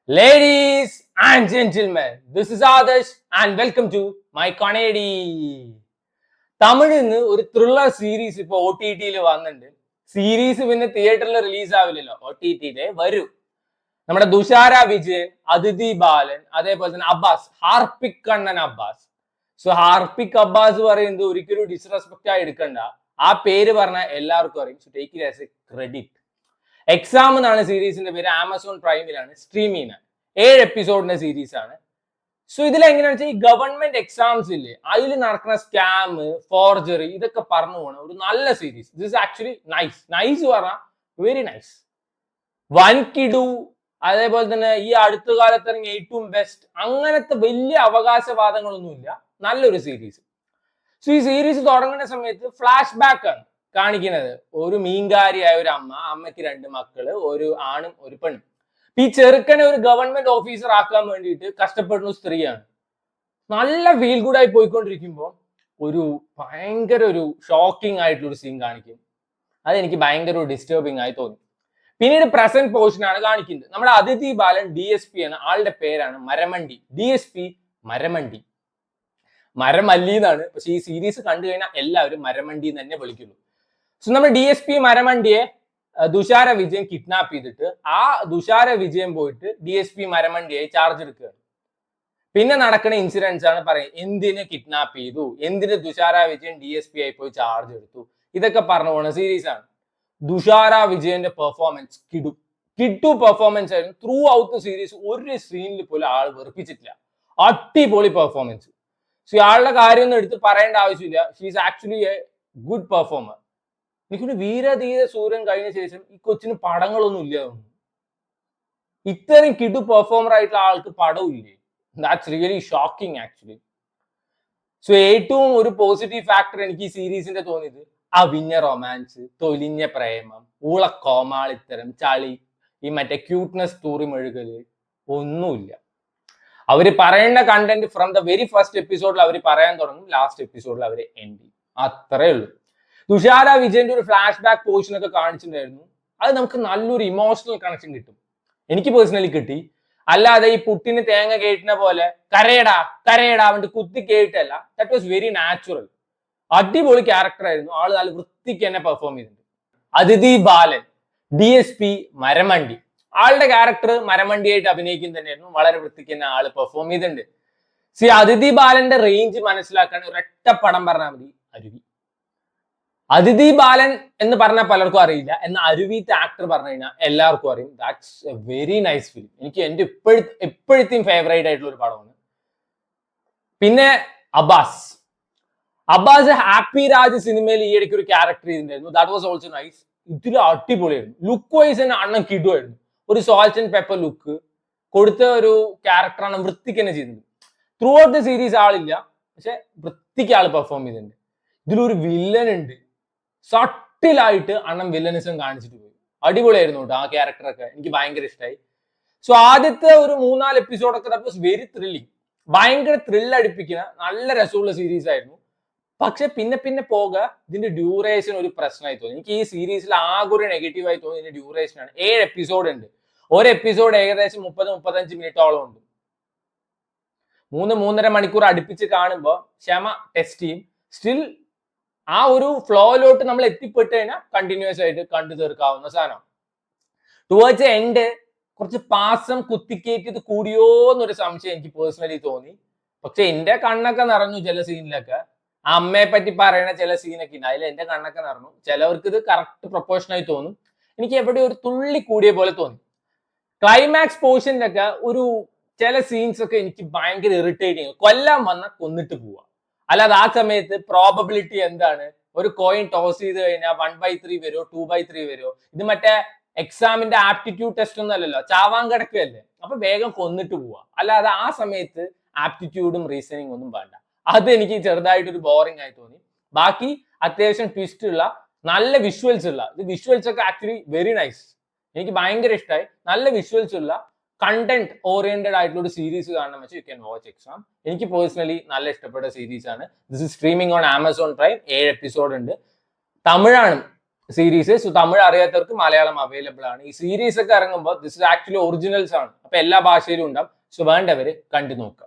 Ladies and gentlemen, this is Adarsh and welcome to my comedy. തമിഴിൽ നിന്ന് ഒരു thriller series ഇപ്പൊ O T ടിയിൽ വന്നിട്ടുണ്ട്. സീരീസ് പിന്നെ തിയേറ്ററിൽ റിലീസ് ആവില്ലല്ലോ, ഒ ടി ടിയിലെ വരൂ. നമ്മുടെ തുഷാര വിജയൻ, അതിഥി ബാലൻ, അതേപോലെ തന്നെ Abbas, Harpic Kannan Abbas. So Harpic Abbas പറയുന്നത് ഒരിക്കലും ഡിസ്റെസ്പെക്ട് ആയി എടുക്കണ്ട. ആ പേര് പറഞ്ഞാൽ എല്ലാവർക്കും അറിയും. So take it as A credit. Exam എന്നാണ് സീരീസിന്റെ പേര്. ആമസോൺ പ്രൈമിലാണ് സ്ട്രീം ചെയ്യുന്നത്. 7 എപ്പിസോഡിന്റെ സീരീസ് ആണ്. സോ ഇതിൽ എങ്ങനെയാണെന്ന് വെച്ചാൽ ഈ ഗവൺമെന്റ് എക്സാംസ് ഇല്ലേ, അതിൽ നടക്കുന്ന സ്കാം, ഫോർജറി, ഇതൊക്കെ പറഞ്ഞു പോകണം ഒരു നല്ല സീരീസ്. ദിസ് ആക്ച്വലി നൈസ് പറഞ്ഞാൽ വെരി നൈസ്. വൻകിടു, അതേപോലെ തന്നെ ഈ അടുത്ത കാലത്ത് ഇറങ്ങിയ ഏറ്റവും ബെസ്റ്റ്, അങ്ങനത്തെ വലിയ അവകാശവാദങ്ങളൊന്നുമില്ല. നല്ലൊരു സീരീസ്. സോ ഈ സീരീസ് തുടങ്ങുന്ന സമയത്ത് ഫ്ലാഷ് ബാക്ക് ആണ് കാണിക്കുന്നത്. ഒരു മീൻകാരിയായ ഒരു അമ്മയ്ക്ക് 2 മക്കള്, ഒരു ആണും ഒരു പെണ്ണും. ഈ ചെറുക്കനെ ഒരു ഗവൺമെന്റ് ഓഫീസർ ആക്കാൻ വേണ്ടിയിട്ട് കഷ്ടപ്പെടുന്ന സ്ത്രീയാണ്. നല്ല ഫീൽ ഗുഡ് ആയി പോയിക്കൊണ്ടിരിക്കുമ്പോൾ ഒരു ഭയങ്കര ഒരു ഷോക്കിംഗ് ആയിട്ടുള്ള ഒരു സീൻ കാണിക്കും. അതെനിക്ക് ഭയങ്കര ഒരു ഡിസ്റ്റർബിങ് ആയി തോന്നി. പിന്നീട് പ്രസന്റ് പോർഷൻ ആണ് കാണിക്കുന്നത്. നമ്മുടെ അതിഥി ബാലൻ DSP ആണ്, ആളുടെ പേരാണ് മരമണ്ടി. DSP മരമണ്ടി, മരമല്ലി എന്നാണ്. പക്ഷെ ഈ സീരീസ് കണ്ടു കഴിഞ്ഞാൽ എല്ലാവരും മരമണ്ടി എന്ന് തന്നെ വിളിക്കുള്ളൂ. സോ നമ്മൾ DSP മരമണ്ടിയെ തുഷാര വിജയൻ കിഡ്നാപ്പ് ചെയ്തിട്ട് ആ തുഷാര വിജയൻ പോയിട്ട് DSP മരമണ്ടിയായി ചാർജ് എടുക്കുകയാണ്. പിന്നെ നടക്കുന്ന ഇൻസിഡൻസ് ആണ് പറയുന്നത്. എന്തിന് കിഡ്നാപ്പ് ചെയ്തു, എന്തിന് തുഷാര വിജയൻ DSP ആയി പോയി ചാർജ് എടുത്തു, ഇതൊക്കെ പറഞ്ഞു പോകുന്ന സീരീസ് ആണ്. തുഷാര വിജയന്റെ പെർഫോമൻസ് കിട്ടു പെർഫോമൻസ് ആയിരുന്നു. ത്രൂ ഔട്ട് സീരീസ് ഒരു സീനിൽ പോലും ആൾ വെറുപ്പിച്ചിട്ടില്ല. അടിപൊളി പെർഫോമൻസ്. സോ ആളുടെ കാര്യമൊന്നും എടുത്ത് പറയേണ്ട ആവശ്യമില്ല. She is actually A good performer. എനിക്കൊരു വീരധീര സൂര്യൻ കഴിഞ്ഞ ശേഷം ഈ കൊച്ചിന് പടങ്ങളൊന്നും ഇല്ല. ഇത്രയും കിടു പെർഫോമർ ആയിട്ടുള്ള ആൾക്ക് പടവും ഇല്ലേ? That's really shocking actually. So ഏറ്റവും ഒരു പോസിറ്റീവ് ഫാക്ടർ എനിക്ക് ഈ സീരീസിന്റെ തോന്നിയത് അവിഞ്ഞ റൊമാൻസ്, തൊലിഞ്ഞ പ്രേമം, ഊളക്കോമാളിത്തരം, ചളി, ഈ മറ്റേ ക്യൂട്ട്നെസ് തൂറി മെഴുകല് ഒന്നുമില്ല. അവര് പറയേണ്ട content from the very first എപ്പിസോഡിൽ അവർ പറയാൻ തുടങ്ങും, ലാസ്റ്റ് എപ്പിസോഡിൽ അവർ എൻഡ് ചെയ്യും. അത്രേ ഉള്ളൂ. തുഷാര വിജയന്റെ ഒരു ഫ്ലാഷ് ബാക്ക് പോർഷൻ ഒക്കെ കാണിച്ചിട്ടുണ്ടായിരുന്നു. അത് നമുക്ക് നല്ലൊരു ഇമോഷണൽ കണക്ഷൻ കിട്ടും. എനിക്ക് പേഴ്സണലി കിട്ടി. അല്ലാതെ ഈ പുട്ടിന് തേങ്ങ കേട്ടുന്ന പോലെ കരയടാ കരയടാ അവന്റെ കുത്തി കേട്ടല്ല. That was very natural. അടിപൊളി ക്യാരക്ടർ ആയിരുന്നു. ആള് നല്ല വൃത്തിക്ക് തന്നെ പെർഫോം ചെയ്തിട്ടുണ്ട്. അതിഥി ബാലൻ, DSP മരമണ്ടി, ആളുടെ ക്യാരക്ടർ മരമണ്ടിയായിട്ട് അഭിനയിക്കുന്ന തന്നെയായിരുന്നു. വളരെ വൃത്തിക്ക് തന്നെ ആള് പെർഫോം ചെയ്തിട്ടുണ്ട്. അതിഥി ബാലന്റെ റേഞ്ച് മനസ്സിലാക്കാൻ ഒരൊറ്റ പടം പറഞ്ഞാൽ മതി, അരുവി. അതിഥി ബാലൻ എന്ന് പറഞ്ഞാൽ പലർക്കും അറിയില്ല, എന്നാൽ അരുവിത്തെ ആക്ടർ പറഞ്ഞു കഴിഞ്ഞാൽ എല്ലാവർക്കും അറിയും. That's A very nice film. എനിക്ക് എന്റെ എപ്പോഴത്തെയും ഫേവറേറ്റ് ആയിട്ടുള്ള ഒരു പടമാണ്. പിന്നെ അബ്ബാസ് ഹാപ്പി രാജ് സിനിമയിൽ ഈ ഇടയ്ക്ക് ഒരു ക്യാരക്ടർ ചെയ്തിട്ടുണ്ടായിരുന്നു. That was also nice. ഇതിൽ അടിപൊളിയായിരുന്നു. ലുക്ക് വൈസ് തന്നെ അണ്ണൻ കിടുമായിരുന്നു. ഒരു സോൾട്ട് ആൻഡ് പെപ്പർ ലുക്ക് കൊടുത്ത ഒരു ക്യാരക്ടറാണ്. വൃത്തിക്ക് തന്നെ ചെയ്തിട്ടുണ്ട്. ത്രൂ ഔട്ട് ദ സീരീസ് ആളില്ല, പക്ഷെ വൃത്തിക്ക് ആള് പെർഫോം ചെയ്തിട്ടുണ്ട്. ഇതിലൊരു വില്ലൻ ഉണ്ട്. സട്ടിലായിട്ട് അണ്ണൻ വില്ലനിസം കാണിച്ചിട്ട് പോയി. അടിപൊളിയായിരുന്നു കേട്ടോ ആ ക്യാരക്ടറൊക്കെ. എനിക്ക് ഭയങ്കര ഇഷ്ടമായി. സോ ആദ്യത്തെ ഒരു 3-4 എപ്പിസോഡൊക്കെ ദാറ്റ് വാസ് വെരി ത്രില്ലിങ്. ഭയങ്കര ത്രില്ല് അടുപ്പിക്കുന്ന നല്ല രസമുള്ള സീരീസ് ആയിരുന്നു. പക്ഷെ പിന്നെ പോക ഇതിന്റെ ഡ്യൂറേഷൻ ഒരു പ്രശ്നമായി തോന്നി. എനിക്ക് ഈ സീരീസിൽ ആകെ ഒരു നെഗറ്റീവ് ആയി തോന്നി ഇതിന്റെ ഡ്യൂറേഷൻ ആണ്. 7 എപ്പിസോഡ് ഉണ്ട്. ഒരു എപ്പിസോഡ് ഏകദേശം 30-35 മിനിറ്റോളം ഉണ്ട്. 3-3.5 മണിക്കൂർ അടുപ്പിച്ച് കാണുമ്പോൾ ക്ഷമ ടെസ്റ്റ് ചെയ്യും. സ്റ്റിൽ ആ ഒരു ഫ്ലോയിലോട്ട് നമ്മൾ എത്തിപ്പെട്ട് കഴിഞ്ഞാൽ കണ്ടിന്യൂസ് ആയിട്ട് കണ്ടു തീർക്കാവുന്ന സാധനം. ടുവേർഡ്സ് എൻഡ് കുറച്ച് പാസം കുത്തിക്കേറ്റത് കൂടിയോ എന്നൊരു സംശയം എനിക്ക് പേഴ്സണലി തോന്നി. പക്ഷെ എന്റെ കണ്ണൊക്കെ നിറഞ്ഞു ചില സീനിലൊക്കെ. അമ്മയെ പറ്റി പറയുന്ന ചില സീനൊക്കെ ഉണ്ട്, അതിൽ എന്റെ കണ്ണൊക്കെ നിറഞ്ഞു. ചിലവർക്ക് ഇത് കറക്റ്റ് പ്രൊപ്പോർഷനായി തോന്നും. എനിക്ക് എവിടെ ഒരു തുള്ളി കൂടിയ പോലെ തോന്നി. ക്ലൈമാക്സ് പോർഷനിലൊക്കെ ഒരു ചില സീൻസ് ഒക്കെ എനിക്ക് ഭയങ്കര ഇറിറ്റേറ്റിങ്. കൊല്ലാൻ വന്ന കൊന്നിട്ട് പോവാ. അല്ലാതെ ആ സമയത്ത് പ്രോബബിലിറ്റി എന്താണ്, ഒരു കോയിൻ ടോസ് ചെയ്ത് കഴിഞ്ഞാൽ 1/3 വരുമോ 2/3 വരുമോ? ഇത് മറ്റേ എക്സാമിന്റെ ആപ്റ്റിറ്റ്യൂഡ് ടെസ്റ്റ് ഒന്നും അല്ലല്ലോ, ചാവാൻ കിടക്കുകയല്ലേ. അപ്പൊ വേഗം കൊന്നിട്ട് പോവാ. അല്ലാതെ ആ സമയത്ത് ആപ്റ്റിറ്റ്യൂഡും റീസണിങ് ഒന്നും വേണ്ട. അത് എനിക്ക് ചെറുതായിട്ടൊരു ബോറിംഗ് ആയി തോന്നി. ബാക്കി അത്യാവശ്യം ട്വിസ്റ്റ് ഉള്ള നല്ല വിഷ്വൽസ് ഉള്ള, ഇത് വിഷ്വൽസ് ഒക്കെ ആക്ച്വലി വെരി നൈസ്. എനിക്ക് ഭയങ്കര ഇഷ്ടമായി. നല്ല വിഷ്വൽസ് ഉള്ള കണ്ടന്റ് ഓറിയന്റഡ് ആയിട്ടുള്ള ഒരു സീരീസ് കാണണം വെച്ചാൽ യു ക്യാൻ വാച്ച് എക്സാം. എനിക്ക് പേഴ്സണലി നല്ല ഇഷ്ടപ്പെട്ട സീരീസ് ആണ്. This is streaming on Amazon prime. 7 episode ഉണ്ട്. തമിഴാണ് സീരീസ്. സോ തമിഴ് അറിയാത്തവർക്ക് മലയാളം അവൈലബിൾ ആണ്. ഈ സീരീസ് ഒക്കെ ഇറങ്ങുമ്പോൾ ദിസ് ഇസ് ആക്ച്വലി ഒറിജിനൽസ് ആണ്. അപ്പൊ എല്ലാ ഭാഷയിലും ഉണ്ടാവും. സോ വേണ്ടവര് കണ്ടു നോക്കുക.